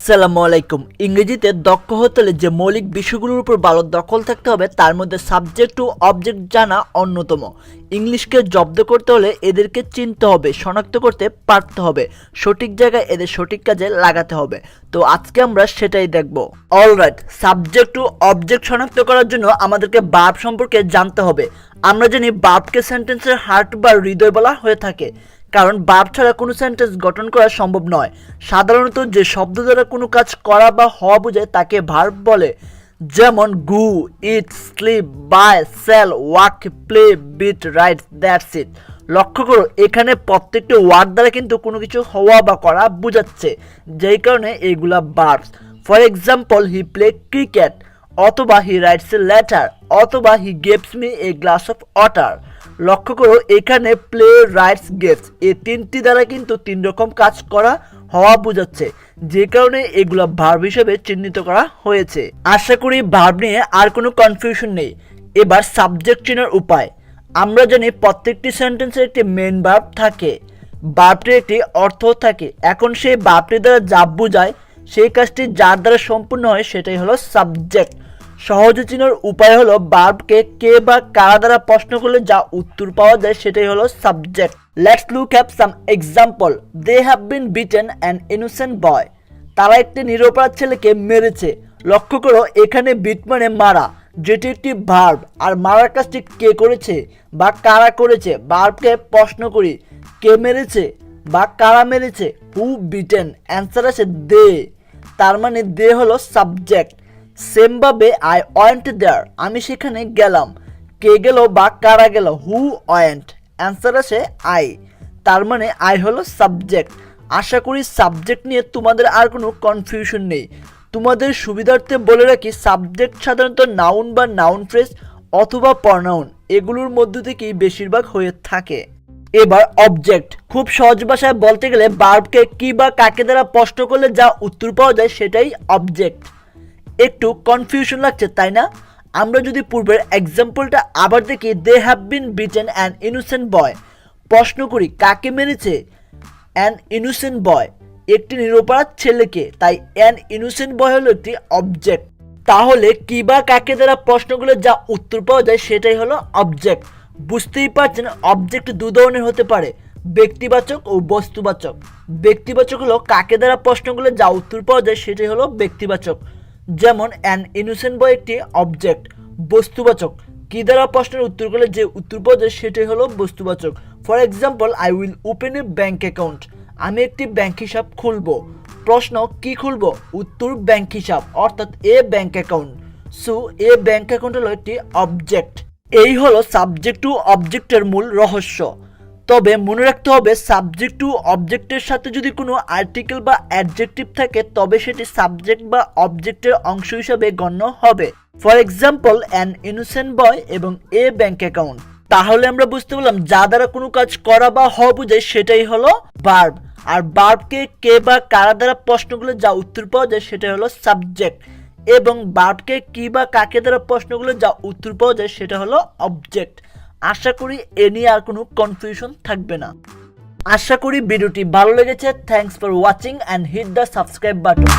আসসালামু আলাইকুম। ইংরেজিতে দক্ষ হতে হলে যে মৌলিক বিষয়গুলোর উপর ভালো দখল থাকতে হবে তার মধ্যে সাবজেক্ট ও অবজেক্ট জানা অন্যতম। ইংলিশকে জব্দ করতে হলে এদেরকে চিনতে হবে, শনাক্ত করতে পারতে হবে, সঠিক জায়গায় এদের সঠিক কাজে লাগাতে হবে। তো আজকে আমরা সেটাই দেখব। অলরাইট, সাবজেক্ট ও অবজেক্ট শনাক্ত করার জন্য আমাদেরকে ভার্ব সম্পর্কে জানতে হবে। আমরা জানি ভার্বকে সেন্টেন্সের হার্ট বা হৃদয় বলা হয়ে থাকে, কারণ ভার্ব ছাড়া কোনো সেন্টেন্স গঠন করা সম্ভব নয়। সাধারণত যে শব্দ দ্বারা কোনো কাজ করা বা হওয়া বোঝায় তাকে ভার্ব বলে, যেমন go, eat, sleep, buy, sell, walk, play, beat, write, that's it. লক্ষ্য করো, এখানে প্রত্যেকটি ওয়ার্ড দ্বারা কিন্তু কোনো কিছু হওয়া বা করা বোঝাচ্ছে, যেই কারণে এগুলা verbs. For example, he play cricket, অথবা হি রাইটস এ লেটার, অথবা he gives me a glass of water. লক্ষ্য করো, এখানে প্লে, রাইটস, গিভস এই তিনটি দ্বারা কিন্তু তিন রকম কাজ করা হওয়া বোঝাচ্ছে, যে কারণে এগুলো ভার্ব হিসেবে চিহ্নিত করা হয়েছে। আশা করি ভার্ব নিয়ে আর কোনো কনফিউশন নেই। এবার সাবজেক্ট চেনার উপায়। আমরা জানি প্রত্যেকটি সেন্টেন্সের একটি মেইন ভার্ব থাকে, ভার্বটির একটি অর্থ থাকে। এখন সেই ভার্বটি দ্বারা যা বোঝায়, সেই কাজটি যার দ্বারা সম্পূর্ণ হয় সেটাই হলো সাবজেক্ট। সহজে চেনার উপায় হলো ভার্বকে কে বা কারা দ্বারা প্রশ্ন করলে যা উত্তর পাওয়া যায় সেটাই হলো subject. Let's look at some example. They have been beaten an innocent boy. তারা একটি নিরপরাধ ছেলেকে মেরেছে। লক্ষ্য করো, এখানে বিট মানে মারা, যেটি একটি ভার্ব, আর মারার কাজটি কে করেছে বা কারা করেছে। ভার্বকে প্রশ্ন করি, কে মেরেছে বা কারা মেরেছে। হু বিটেন, অ্যান্সার আছে দে, তার মানে দে হলো সাবজেক্ট। সেমভাবে আই ওয়েন্ট দেয়ার, আমি সেখানে গেলাম। কে গেল বা কারা গেল, হু ওয়েন্ট, অ্যান্সার আছে আই, তার মানে আই হলো সাবজেক্ট। আশা করি সাবজেক্ট নিয়ে তোমাদের আর কোনো কনফিউশন নেই। তোমাদের সুবিধার্থে বলে রাখি, সাবজেক্ট সাধারণত নাউন বা নাউন ফ্রেজ অথবা প্রনাউন এগুলোর মধ্য থেকেই বেশিরভাগ হয়ে থাকে। এবার অবজেক্ট। খুব সহজ ভাষায় বলতে গেলে ভার্বকে কি বা কাকে দ্বারা প্রশ্ন করলে যা উত্তর পাওয়া যায় সেটাই অবজেক্ট। একটু কনফিউশন লাগছে তাই না? আমরা যদি পূর্বের এক্সাম্পলটা আবার দেখি, they have been beaten an innocent boy. প্রশ্ন করি, কাকে মেরেছে? অ্যান ইনোসেন্ট বয়, একটি নিরপরাধ ছেলেকে, তাই অ্যান ইনোসেন্ট বয় হলো একটি অবজেক্ট। তাহলে কি বা কাকে দ্বারা প্রশ্নগুলো যা উত্তর পাওয়া যায় সেটাই হলো অবজেক্ট। বুঝতেই পারছেন, অবজেক্ট দু ধরনের হতে পারে, ব্যক্তিবাচক ও বস্তুবাচক। ব্যক্তিবাচক হলো কাকে দ্বারা প্রশ্নগুলো যা উত্তর পাওয়া যায় সেটাই হলো ব্যক্তিবাচক, যেমন অ্যান ইনোসেন্ট বয় একটি অবজেক্ট। বস্তুবাচক, কি দ্বারা প্রশ্নের উত্তর করলে যে উত্তর পাওয়া যায় সেটাই হলো বস্তুবাচক। For example, I will open a bank account, আমি একটি ব্যাংক হিসাব খুলব। প্রশ্ন, কি খুলব? উত্তর ব্যাংক হিসাব, অর্থাৎ এ ব্যাংক অ্যাকাউন্ট। সো এ ব্যাংক অ্যাকাউন্ট হলো একটি অবজেক্ট। এই হলো সাবজেক্ট টু অবজেক্টের মূল রহস্য। তবে মনে রাখতে হবে, সাবজেক্ট টু অবজেক্টের সাথে যদি কোনো আর্টিকেল বা অ্যাডজেক্টিভ থাকে তবে সেটি সাবজেক্ট বা অবজেক্টের অংশ হিসাবে গণ্য হবে। ফর এক্সাম্পল, অ্যান ইনোসেন্ট বয় এবং এ ব্যাংক অ্যাকাউন্ট। তাহলে আমরা বুঝতে পারলাম যা দ্বারা কোনো কাজ করা বা হওয়া বোঝায় সেটাই হলো ভার্ব, আর ভার্বকে কে বা কারা দ্বারা প্রশ্নগুলো যা উত্তর পাওয়া যায় সেটাই হলো সাবজেক্ট, এবং ভার্বকে কি বা কাকে দ্বারা প্রশ্নগুলো যা উত্তর পাওয়া যায় সেটা হলো অবজেক্ট। আশা করি এ নিয়ে আর কোনো কনফিউশন থাকবে না। আশা করি ভিডিওটি ভালো লেগেছে। Thanks for watching and hit the subscribe button.